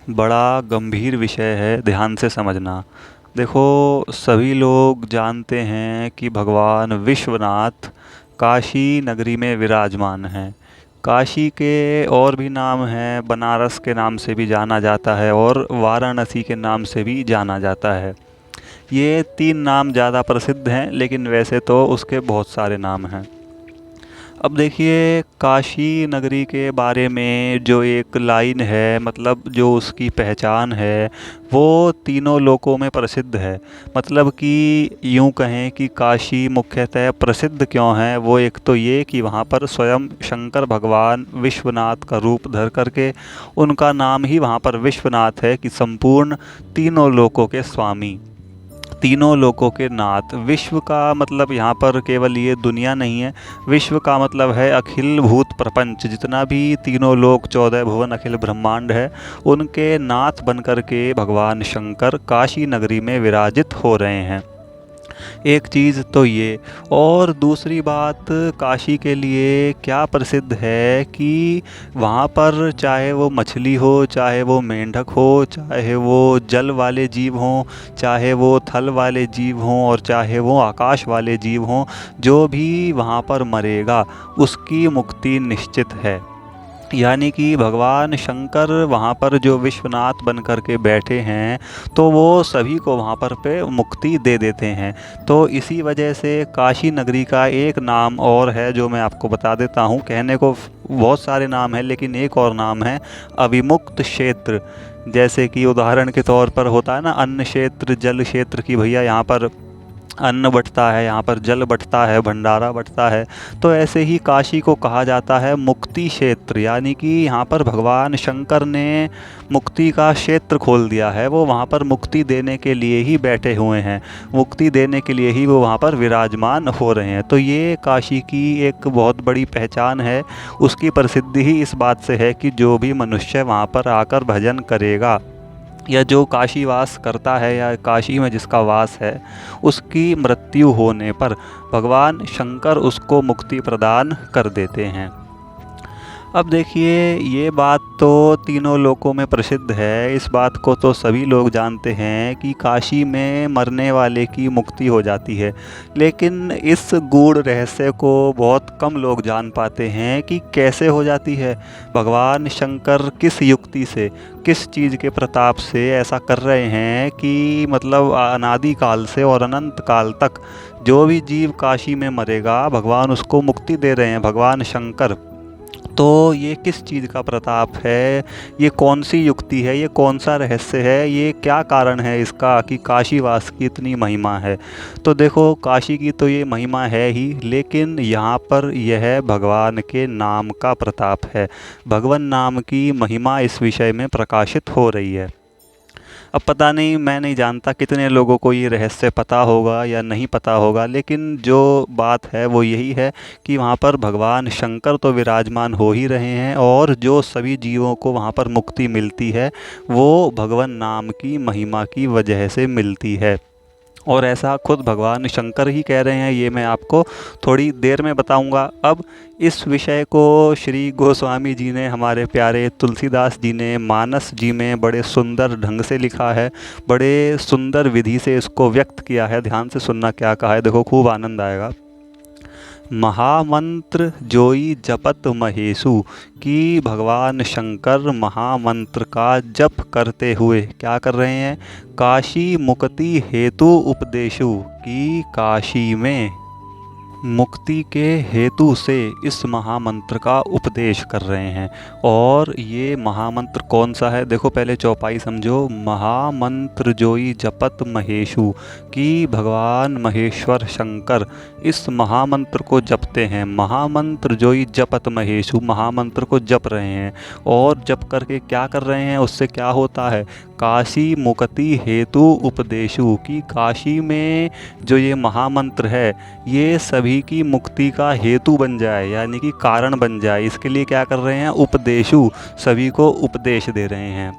बड़ा गंभीर विषय है, ध्यान से समझना। देखो, सभी लोग जानते हैं कि भगवान विश्वनाथ काशी नगरी में विराजमान हैं। काशी के और भी नाम हैं, बनारस के नाम से भी जाना जाता है और वाराणसी के नाम से भी जाना जाता है। ये तीन नाम ज़्यादा प्रसिद्ध हैं, लेकिन वैसे तो उसके बहुत सारे नाम हैं। अब देखिए, काशी नगरी के बारे में जो एक लाइन है, मतलब जो उसकी पहचान है, वो तीनों लोकों में प्रसिद्ध है। मतलब कि यूं कहें कि काशी मुख्यतः प्रसिद्ध क्यों है, वो एक तो ये कि वहाँ पर स्वयं शंकर भगवान विश्वनाथ का रूप धर करके उनका नाम ही वहाँ पर विश्वनाथ है कि संपूर्ण तीनों लोकों के स्वामी, तीनों लोकों के नाथ। विश्व का मतलब यहाँ पर केवल ये दुनिया नहीं है, विश्व का मतलब है अखिल भूत प्रपंच। जितना भी तीनों लोक 14 भुवन अखिल ब्रह्मांड है, उनके नाथ बनकर के भगवान शंकर काशी नगरी में विराजित हो रहे हैं। एक चीज़ तो ये। और दूसरी बात, काशी के लिए क्या प्रसिद्ध है कि वहाँ पर चाहे वो मछली हो, चाहे वो मेंढक हो, चाहे वो जल वाले जीव हों, चाहे वो थल वाले जीव हों और चाहे वो आकाश वाले जीव हों, जो भी वहाँ पर मरेगा उसकी मुक्ति निश्चित है। यानी कि भगवान शंकर वहाँ पर जो विश्वनाथ बन कर के बैठे हैं, तो वो सभी को वहाँ पर पे मुक्ति दे देते हैं। तो इसी वजह से काशी नगरी का एक नाम और है जो मैं आपको बता देता हूँ। कहने को बहुत सारे नाम हैं, लेकिन एक और नाम है अविमुक्त क्षेत्र। जैसे कि उदाहरण के तौर पर होता है ना, अन्न क्षेत्र, जल क्षेत्र, की भैया यहाँ पर अन्न बँटता है, यहाँ पर जल बँटता है, भंडारा बँटता है। तो ऐसे ही काशी को कहा जाता है मुक्ति क्षेत्र। यानी कि यहाँ पर भगवान शंकर ने मुक्ति का क्षेत्र खोल दिया है। वो वहाँ पर मुक्ति देने के लिए ही बैठे हुए हैं, मुक्ति देने के लिए ही वो वहाँ पर विराजमान हो रहे हैं। तो ये काशी की एक बहुत बड़ी पहचान है। उसकी प्रसिद्धि ही इस बात से है कि जो भी मनुष्य वहाँ पर आकर भजन करेगा, या जो काशी वास करता है, या काशी में जिसका वास है, उसकी मृत्यु होने पर भगवान शंकर उसको मुक्ति प्रदान कर देते हैं। अब देखिए, ये बात तो तीनों लोकों में प्रसिद्ध है। इस बात को तो सभी लोग जानते हैं कि काशी में मरने वाले की मुक्ति हो जाती है। लेकिन इस गूढ़ रहस्य को बहुत कम लोग जान पाते हैं कि कैसे हो जाती है। भगवान शंकर किस युक्ति से, किस चीज़ के प्रताप से ऐसा कर रहे हैं कि मतलब अनादि काल से और अनंत काल तक जो भी जीव काशी में मरेगा, भगवान उसको मुक्ति दे रहे हैं, भगवान शंकर। तो ये किस चीज़ का प्रताप है, ये कौन सी युक्ति है, ये कौन सा रहस्य है, ये क्या कारण है इसका कि काशीवास की इतनी महिमा है। तो देखो, काशी की तो ये महिमा है ही, लेकिन यहाँ पर यह भगवान के नाम का प्रताप है। भगवान नाम की महिमा इस विषय में प्रकाशित हो रही है। अब पता नहीं, मैं नहीं जानता कितने लोगों को ये रहस्य पता होगा या नहीं पता होगा, लेकिन जो बात है वो यही है कि वहाँ पर भगवान शंकर तो विराजमान हो ही रहे हैं, और जो सभी जीवों को वहाँ पर मुक्ति मिलती है वो भगवान नाम की महिमा की वजह से मिलती है। और ऐसा खुद भगवान शंकर ही कह रहे हैं। ये मैं आपको थोड़ी देर में बताऊंगा। अब इस विषय को श्री गोस्वामी जी ने, हमारे प्यारे तुलसीदास जी ने मानस जी में बड़े सुंदर ढंग से लिखा है, बड़े सुंदर विधि से इसको व्यक्त किया है। ध्यान से सुनना क्या कहा है, देखो खूब आनंद आएगा। महामंत्र जोई जपत महेशु, कि भगवान शंकर महामंत्र का जप करते हुए क्या कर रहे हैं, काशी मुक्ति हेतु उपदेशु, कि काशी में मुक्ति के हेतु से इस महामंत्र का उपदेश कर रहे हैं। और ये महामंत्र कौन सा है, देखो पहले चौपाई समझो। महामंत्र जोई जपत महेशु, कि भगवान महेश्वर शंकर इस महामंत्र को जपते हैं। महामंत्र जोई जपत महेशु, महामंत्र को जप रहे हैं। और जप करके क्या कर रहे हैं, उससे क्या होता है, काशी मुक्ति हेतु उपदेशु, कि काशी में जो ये महामंत्र है ये सभी की मुक्ति का हेतु बन जाए, यानी कि कारण बन जाए। इसके लिए क्या कर रहे हैं, उपदेशु, सभी को उपदेश दे रहे हैं।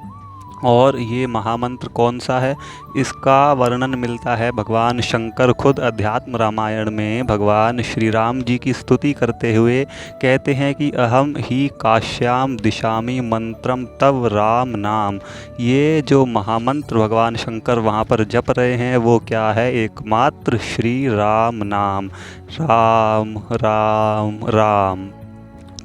और ये महामंत्र कौन सा है, इसका वर्णन मिलता है भगवान शंकर खुद अध्यात्म रामायण में भगवान श्री राम जी की स्तुति करते हुए कहते हैं कि अहम ही काश्याम दिशामी मंत्रम तव राम नाम। ये जो महामंत्र भगवान शंकर वहाँ पर जप रहे हैं वो क्या है, एकमात्र श्री राम नाम, राम राम राम।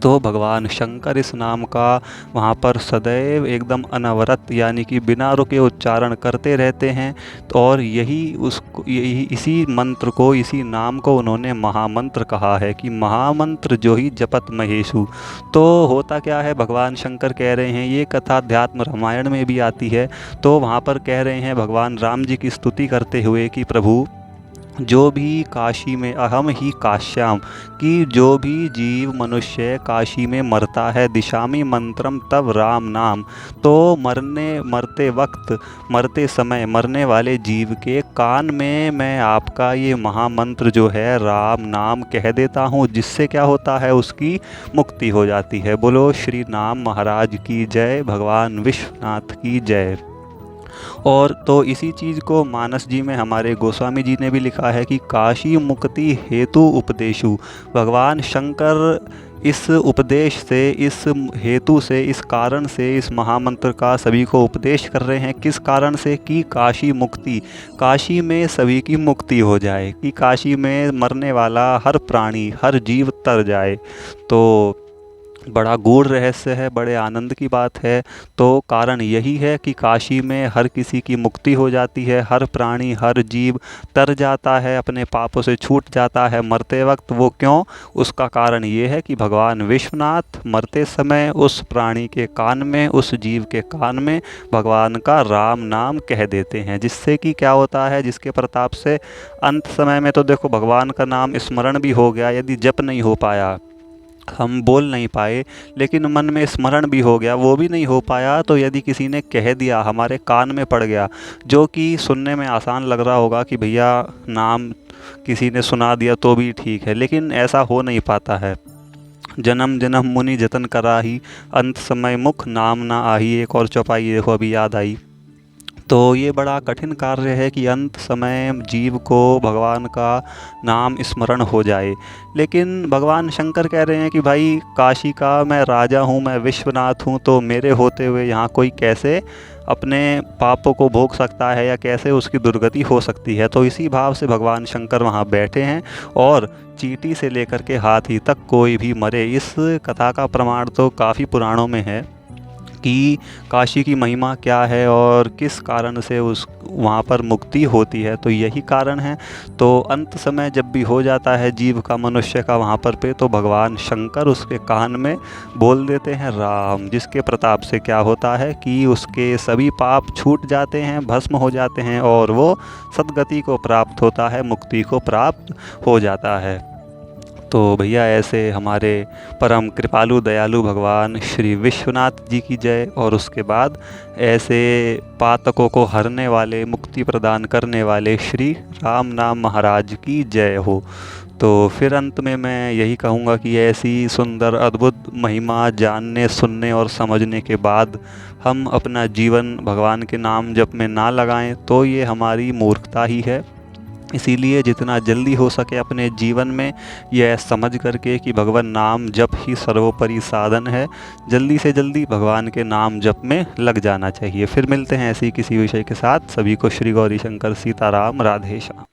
तो भगवान शंकर इस नाम का वहाँ पर सदैव एकदम अनवरत यानी कि बिना रुके उच्चारण करते रहते हैं। तो और यही इसी मंत्र को, इसी नाम को उन्होंने महामंत्र कहा है कि महामंत्र जो ही जपत महेशु। तो होता क्या है, भगवान शंकर कह रहे हैं, ये कथा अध्यात्म रामायण में भी आती है। तो वहाँ पर कह रहे हैं भगवान राम जी की स्तुति करते हुए कि प्रभु जो भी काशी में, अहम ही काश्याम, कि जो भी जीव मनुष्य काशी में मरता है, दिशामी मंत्रम तब राम नाम। तो मरते वक्त, मरते समय मरने वाले जीव के कान में मैं आपका ये महामंत्र जो है राम नाम कह देता हूँ, जिससे क्या होता है, उसकी मुक्ति हो जाती है। बोलो श्री राम महाराज की जय, भगवान विश्वनाथ की जय। और तो इसी चीज़ को मानस जी में हमारे गोस्वामी जी ने भी लिखा है कि काशी मुक्ति हेतु उपदेशु। भगवान शंकर इस उपदेश से, इस हेतु से, इस कारण से इस महामंत्र का सभी को उपदेश कर रहे हैं। किस कारण से, कि काशी मुक्ति, काशी में सभी की मुक्ति हो जाए, कि काशी में मरने वाला हर प्राणी, हर जीव तर जाए। तो बड़ा गूढ़ रहस्य है, बड़े आनंद की बात है। तो कारण यही है कि काशी में हर किसी की मुक्ति हो जाती है, हर प्राणी, हर जीव तर जाता है, अपने पापों से छूट जाता है मरते वक्त। वो क्यों, उसका कारण ये है कि भगवान विश्वनाथ मरते समय उस प्राणी के कान में, उस जीव के कान में भगवान का राम नाम कह देते हैं, जिससे कि क्या होता है, जिसके प्रताप से अंत समय में तो देखो भगवान का नाम स्मरण भी हो गया, यदि जप नहीं हो पाया, हम बोल नहीं पाए, लेकिन मन में स्मरण भी हो गया, वो भी नहीं हो पाया, तो यदि किसी ने कह दिया, हमारे कान में पड़ गया, जो कि सुनने में आसान लग रहा होगा कि भैया नाम किसी ने सुना दिया तो भी ठीक है, लेकिन ऐसा हो नहीं पाता है। जन्म जन्म मुनि जतन करा ही, अंत समय मुख नाम ना आही। एक और चौपाई देखो अभी याद आई। तो ये बड़ा कठिन कार्य है कि अंत समय जीव को भगवान का नाम स्मरण हो जाए। लेकिन भगवान शंकर कह रहे हैं कि भाई काशी का मैं राजा हूँ, मैं विश्वनाथ हूँ, तो मेरे होते हुए यहाँ कोई कैसे अपने पापों को भोग सकता है, या कैसे उसकी दुर्गति हो सकती है। तो इसी भाव से भगवान शंकर वहाँ बैठे हैं, और चींटी से लेकर के हाथी तक कोई भी मरे। इस कथा का प्रमाण तो काफ़ी पुराणों में है कि काशी की महिमा क्या है और किस कारण से उस वहाँ पर मुक्ति होती है। तो यही कारण है। तो अंत समय जब भी हो जाता है जीव का, मनुष्य का वहाँ पर तो भगवान शंकर उसके कान में बोल देते हैं राम, जिसके प्रताप से क्या होता है कि उसके सभी पाप छूट जाते हैं, भस्म हो जाते हैं, और वो सद्गति को प्राप्त होता है, मुक्ति को प्राप्त हो जाता है। तो भैया ऐसे हमारे परम कृपालु दयालु भगवान श्री विश्वनाथ जी की जय, और उसके बाद ऐसे पातकों को हरने वाले, मुक्ति प्रदान करने वाले श्री राम नाम महाराज की जय हो। तो फिर अंत में मैं यही कहूँगा कि ऐसी सुंदर अद्भुत महिमा जानने, सुनने और समझने के बाद हम अपना जीवन भगवान के नाम जप में ना लगाएं, तो ये हमारी मूर्खता ही है। इसीलिए जितना जल्दी हो सके अपने जीवन में यह समझ करके कि भगवान नाम जप ही सर्वोपरि साधन है, जल्दी से जल्दी भगवान के नाम जप में लग जाना चाहिए। फिर मिलते हैं ऐसे ही किसी विषय के साथ। सभी को श्री गौरी शंकर सीताराम राधे श्याम।